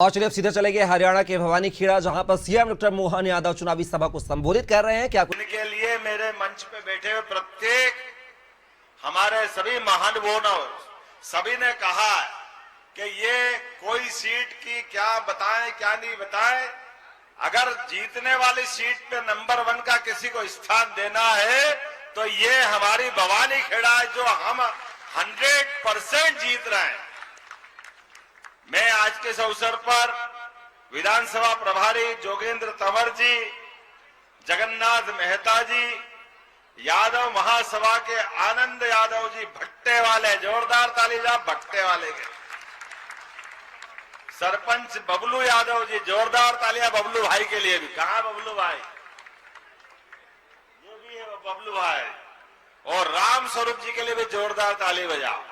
और चलिए अब सीधे चले गए हरियाणा के भवानी खेड़ा, जहां पर सीएम डॉक्टर मोहन यादव चुनावी सभा को संबोधित कर रहे हैं। क्या के लिए मेरे मंच पे बैठे हुए प्रत्येक हमारे सभी महानुभावों सभी ने कहा कि ये कोई सीट की क्या बताएं क्या नहीं बताएं, अगर जीतने वाली सीट पे नंबर 1 का किसी को स्थान देना है तो ये हमारी भवानी खेड़ा है, जो हम 100% जीत रहे हैं। मैं आज के इस अवसर पर विधानसभा प्रभारी जोगेंद्र तंवर जी, जगन्नाथ मेहता जी, यादव महासभा के आनंद यादव जी भट्टे वाले, जोरदार ताली जा भट्टे वाले के, सरपंच बबलू यादव जी, जोरदार तालियां बबलू भाई के लिए भी। कहां बबलू भाई? ये भी है बबलू भाई। और राम स्वरूप जी के लिए भी जोरदार ताली बजाओ।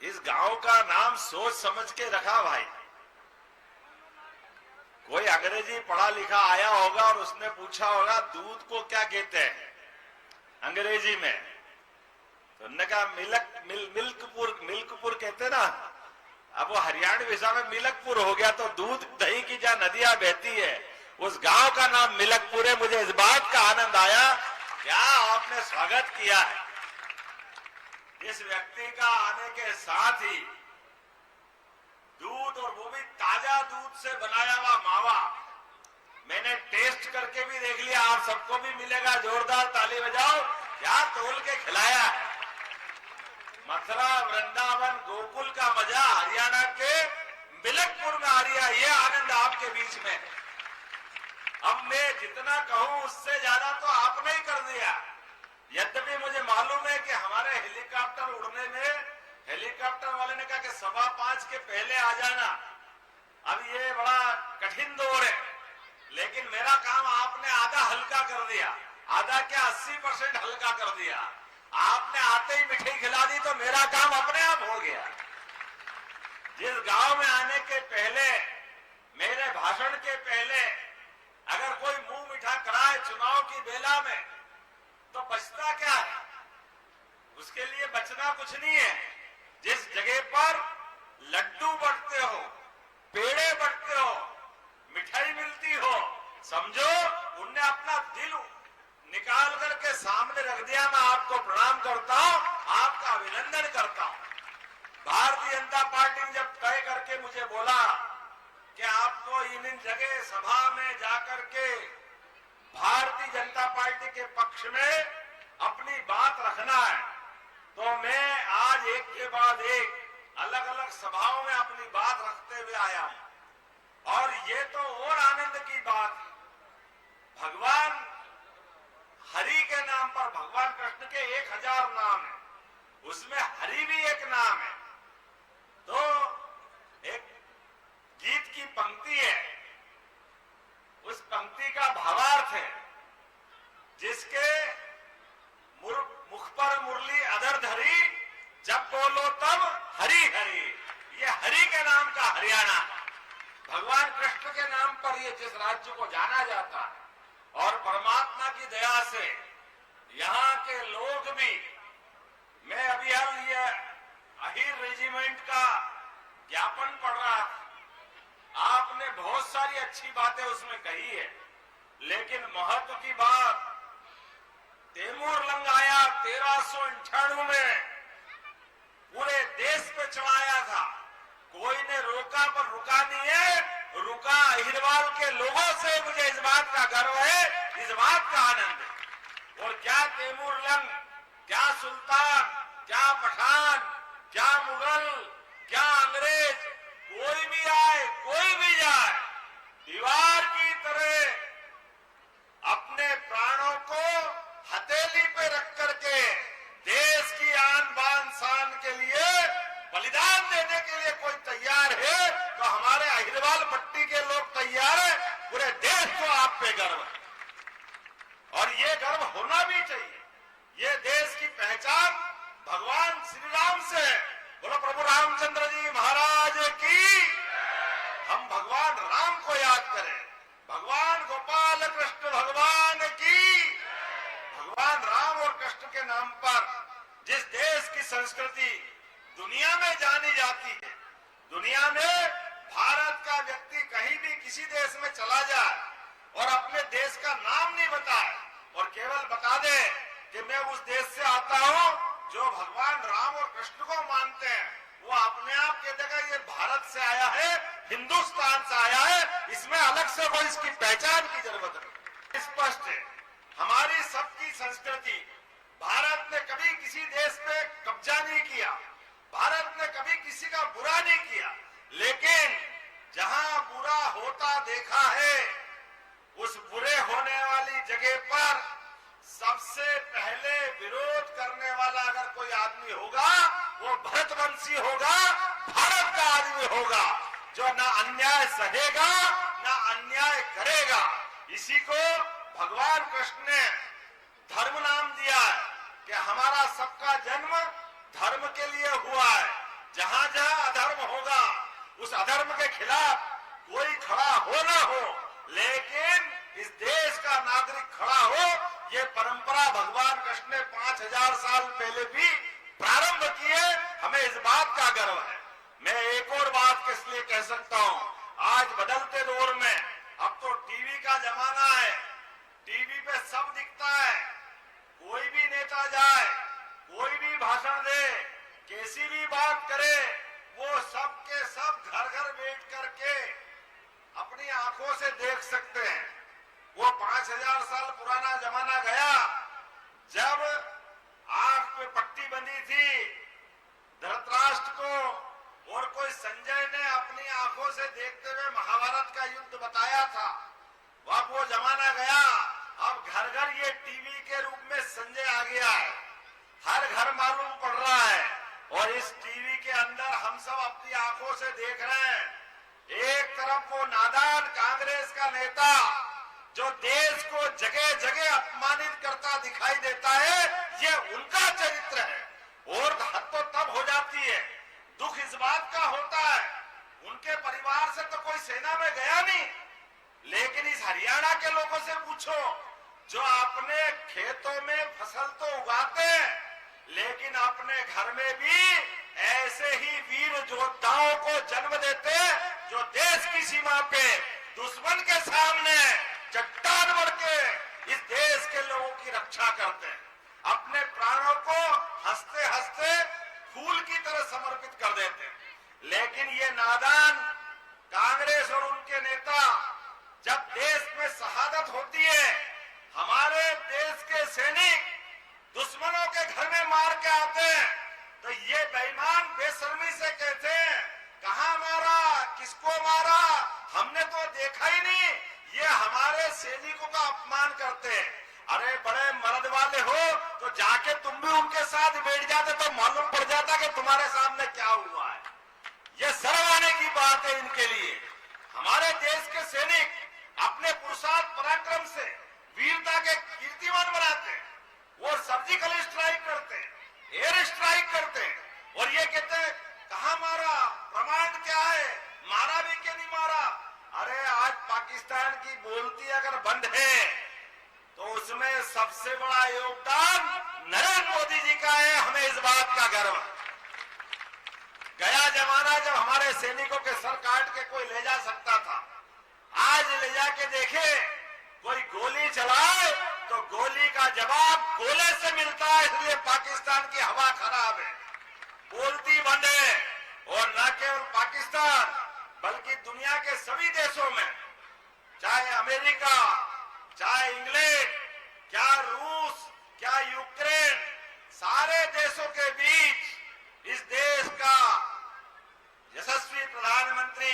इस गांव का नाम सोच समझ के रखा भाई। कोई अंग्रेजी पढ़ा लिखा आया होगा और उसने पूछा होगा दूध को क्या कहते हैं अंग्रेजी में, तो उन्होंने कहा मिल्कपुर कहते ना। अब वो हरियाणवी भाषा में मिलकपुर हो गया, तो दूध दही की जहां नदियां बहती है उस गांव का नाम मिलकपुर है। मुझे इस बात का आनंद आया, क्या आपने स्वागत किया है इस व्यक्ति का आने के साथ ही। दूध, और वो भी ताजा दूध से बनाया हुआ मावा, मैंने टेस्ट करके भी देख लिया, आप सबको भी मिलेगा। जोरदार ताली बजाओ। क्या तोल के खिलाया है। मथुरा, वृंदावन, गोकुल का मजा हरियाणा के मिलकपुर में आ रहा है। ये आनंद आपके बीच में। अब मैं जितना कहूं उससे ज्यादा तो आपने ही कर दिया। यद्यपि मुझे मालूम है कि हमारे हेलीकॉप्टर उड़ने में, हेलीकॉप्टर वाले ने कहा कि 5:15 के पहले आ जाना। अब ये बड़ा कठिन दौर है, लेकिन मेरा काम आपने आधा हल्का कर दिया। आधा क्या, 80% हल्का कर दिया। आपने आते ही मिठाई खिला दी तो मेरा काम अपने आप हो गया। जिस गांव में आने के पहले, मेरे भाषण के पहले अगर कोई मुंह मीठा कराए चुनाव की बेला में, तो बचता क्या है? उसके लिए बचना कुछ नहीं है। जिस जगह पर लड्डू बंटते हो, पेड़े बंटते हो, मिठाई मिलती हो, समझो उनने अपना दिल निकाल करके सामने रख दिया। मैं आपको प्रणाम करता हूं, आपका अभिनंदन करता हूं। भारतीय जनता पार्टी ने जब तय करके मुझे बोला कि आपको इन जगह सभा में जाकर के भारतीय जनता पार्टी के पक्ष में अपनी बात रखना है, तो मैं आज एक के बाद एक अलग अलग सभाओं में अपनी बात रखते हुए आया हूं। और ये तो और आनंद की बात है, भगवान हरि के नाम पर, भगवान कृष्ण के 1000 नाम है, उसमें हरि भी एक नाम है। तो एक गीत की पंक्ति है, उस पंक्ति का भावार्थ है, जिसके मुख पर मुरली अधर धरी, जब बोलो तब हरि हरि। ये हरि के नाम का हरियाणा, भगवान कृष्ण के नाम पर ये जिस राज्य को जाना जाता है, और परमात्मा की दया से यहाँ के लोग भी, मैं अभी ये अहीर रेजिमेंट का ज्ञापन पढ़ रहा था, आपने बहुत सारी अच्छी बातें उसमें कही है, लेकिन महत्व की बात, तैमूर लंग आया 1398 में, पूरे देश पे चढ़ाया था, कोई ने रोका पर रुका नहीं है। रुका अहिरवाल के लोगों से। मुझे इस बात का गर्व है, इस बात का आनंद है। और क्या तैमूर लंग, क्या सुल्तान, क्या पठान, क्या मुगल, क्या अंग्रेज, कोई भी आए, कोई भी जाए, दीवार की तरह अपने प्राणों को हथेली पे रख करके देश की आन बान शान के लिए बलिदान देने के लिए कोई तैयार है, तो हमारे अहिरवाल पट्टी के लोग तैयार हैं। पूरे देश को आप पे गर्व है, और ये गर्व होना भी चाहिए। ये देश की पहचान भगवान श्री राम से है। बोलो प्रभु रामचंद्र जी महाराज की। हम भगवान राम को याद करें, भगवान गोपाल कृष्ण भगवान की। भगवान राम और कृष्ण के नाम पर जिस देश की संस्कृति दुनिया में जानी जाती है, दुनिया में भारत का व्यक्ति कहीं भी किसी देश में चला जाए और अपने देश का नाम नहीं बताए और केवल बता दे कि मैं उस देश से आता हूं जो भगवान राम और कृष्ण को मानते हैं, वो अपने आप कह देगा ये भारत से आया है, हिंदुस्तान से आया है, इसमें अलग से कोई इसकी पहचान की जरूरत नहीं। स्पष्ट है, हमारी सबकी संस्कृति, भारत ने कभी किसी देश पे कब्जा नहीं किया, भारत ने कभी किसी का बुरा नहीं किया, लेकिन जहां बुरा होता देखा है उस बुरे होने वाली जगह पर सबसे पहले विरोध करने वाला अगर कोई आदमी होगा वो भरतवंशी होगा, भारत का आदमी होगा जो ना अन्याय सहेगा ना अन्याय करेगा। इसी को भगवान कृष्ण ने धर्म नाम दिया है कि हमारा सबका जन्म धर्म के लिए हुआ है। जहां जहां अधर्म होगा उस अधर्म के खिलाफ कोई खड़ा हो ना हो, लेकिन इस देश का नागरिक खड़ा हो, ये परंपरा भगवान कृष्ण ने 5000 साल पहले भी प्रारंभ किए। हमें इस बात का गर्व है। मैं एक और बात किस लिए कह सकता हूं, आज बदलते दौर में अब तो टीवी का जमाना है, टीवी पे सब दिखता है, कोई भी नेता जाए, कोई भी भाषण दे, कैसी भी बात करे, वो सब के सब घर घर बैठ करके अपनी आंखों से देख सकते हैं। वो 5000 साल पुराना जमाना गया जब आंख पे पट्टी बंधी थी धृतराष्ट्र को और कोई संजय ने अपनी आंखों से देखते हुए महाभारत का युद्ध बताया था। वह वो जमाना गया, अब घर घर ये टीवी के रूप में संजय आ गया है, हर घर मालूम पड़ रहा है और इस टीवी के अंदर हम सब अपनी आंखों से देख रहे हैं। एक तरफ वो नादान कांग्रेस का नेता जो देश को जगह जगह अपमानित करता दिखाई देता है, ये उनका चरित्र है और हद तो तब हो जाती है, दुख इस बात का होता है उनके परिवार से तो कोई सेना में गया नहीं, लेकिन इस हरियाणा के लोगों से पूछो जो अपने खेतों में फसल तो उगाते हैं लेकिन अपने घर में भी ऐसे ही वीर योद्धाओं को जन्म देते जो देश की सीमा पे दुश्मन के सामने चट्टान बन के इस देश के लोगों की रक्षा करते हैं, अपने प्राणों को हंसते हंसते फूल की तरह समर्पित कर देते हैं। लेकिन ये नादान कांग्रेस और उनके नेता जब देश में शहादत होती है, हमारे देश के सैनिक दुश्मनों के घर में मार के आते हैं, तो ये बेईमान बेशर्मी से कहते हैं कहां मारा, किसको मारा, हमने तो देखा ही नहीं, ये हमारे सैनिकों का अपमान करते हैं। अरे बड़े मर्द वाले हो तो जाके तुम भी उनके साथ बैठ जाते तो मालूम पड़ जाता कि तुम्हारे सामने क्या हुआ है। ये शर्म आने की बात है इनके लिए। हमारे देश के सैनिक अपने पुरुषार्थ पराक्रम से वीरता के कीर्तिमान बनाते हैं, वो सर्जिकल स्ट्राइक करते हैं, एयर स्ट्राइक करते हैं और ये कहते हैं कहां मारा, प्रमाण क्या है, मारा भी कि नहीं मारा। अरे आज पाकिस्तान की बोलती अगर बंद है तो उसमें सबसे बड़ा योगदान नरेंद्र मोदी जी का है, हमें इस बात का गर्व है। गया जमाना जब हमारे सैनिकों के सर काट के कोई ले जा सकता था, आज ले जाके देखे कोई गोली चलाए तो गोली का जवाब गोले से मिलता है, इसलिए पाकिस्तान की हवा खराब है, बोलती बंद है। और न केवल पाकिस्तान बल्कि दुनिया के सभी देशों में, चाहे अमेरिका, चाहे इंग्लैंड, क्या रूस, क्या यूक्रेन, सारे देशों के बीच इस देश का यशस्वी प्रधानमंत्री,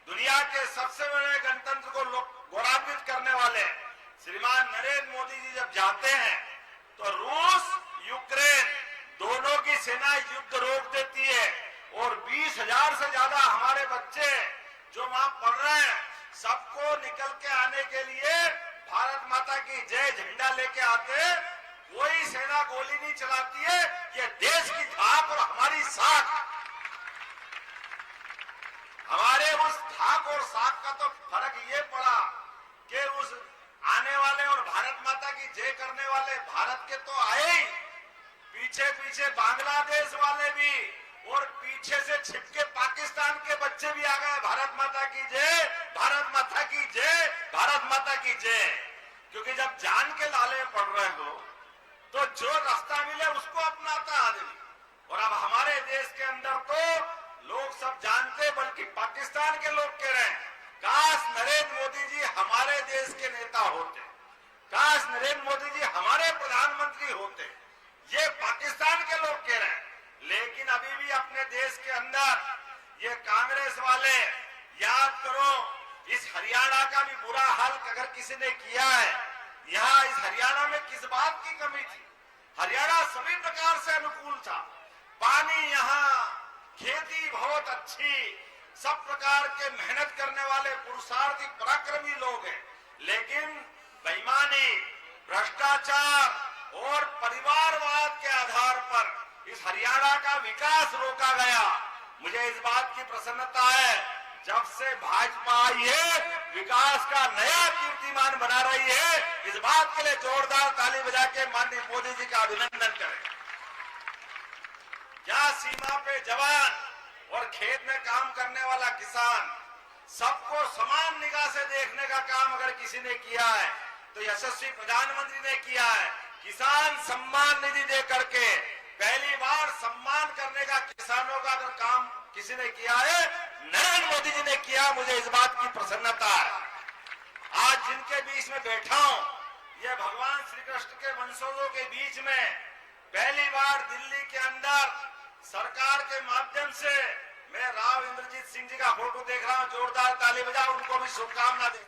दुनिया के सबसे बड़े गणतंत्र को गौरवान्वित करने वाले श्रीमान नरेंद्र मोदी जी जब जाते हैं तो रूस, यूक्रेन दोनों की सेना युद्ध रोक देती है और 20,000 से ज्यादा हमारे बच्चे जो वहां पढ़ रहे हैं सबको निकल के आने के लिए भारत माता की जय झंडा लेके आते हैं। कोई सेना गोली नहीं चलाती है, ये देश की धाक और हमारी साख। हमारे उस धाक और साख का तो फर्क ये पड़ा कि उस आने वाले और भारत माता की जय करने वाले भारत के तो आए ही, पीछे पीछे बांग्लादेश वाले भी और पीछे से छिपके पाकिस्तान के बच्चे भी आ गए, भारत माता की जय, भारत माता की जय, भारत माता की जय। क्योंकि जब जान के लाले पड़ रहे हो तो जो रास्ता मिले उसको अपनाता आदमी। और अब हमारे देश के अंदर तो लोग सब जानते, बल्कि पाकिस्तान के लोग कह रहे हैं, काश नरेंद्र मोदी जी हमारे देश के नेता होते, काश नरेंद्र मोदी जी हमारे प्रधानमंत्री होते। ये पाकिस्तान के लोग कह रहे हैं। लेकिन अभी भी अपने देश के अंदर ये कांग्रेस वाले, याद करो इस हरियाणा का भी बुरा हाल अगर किसी ने किया है, यहाँ इस हरियाणा में किस बात की कमी थी? हरियाणा सभी प्रकार से अनुकूल था, पानी यहाँ, खेती बहुत अच्छी, सब प्रकार के मेहनत करने वाले पुरुषार्थी पराक्रमी लोग हैं। लेकिन बेईमानी, भ्रष्टाचार और परिवारवाद के आधार पर इस हरियाणा का विकास रोका गया। मुझे इस बात की प्रसन्नता है, जब से भाजपा आई है विकास का नया कीर्तिमान बना रही है। इस बात के लिए जोरदार ताली बजा के माननीय मोदी जी का अभिनंदन करें। क्या सीमा पे जवान और खेत में काम करने वाला किसान, सबको समान निगाह से देखने का काम अगर किसी ने किया है तो यशस्वी प्रधानमंत्री ने किया है। किसान सम्मान निधि दे करके पहली बार सम्मान करने का किसानों का अगर काम किसी ने किया है, नरेंद्र मोदी जी ने किया। मुझे इस बात की प्रसन्नता है। आज जिनके बीच में बैठा हूं, ये भगवान श्री कृष्ण के वंशजों के बीच में पहली बार दिल्ली के अंदर सरकार के माध्यम से मैं राव इंद्रजीत सिंह जी का फोटो देख रहा हूं। जोरदार ताली बजाओ, उनको भी शुभकामना दें।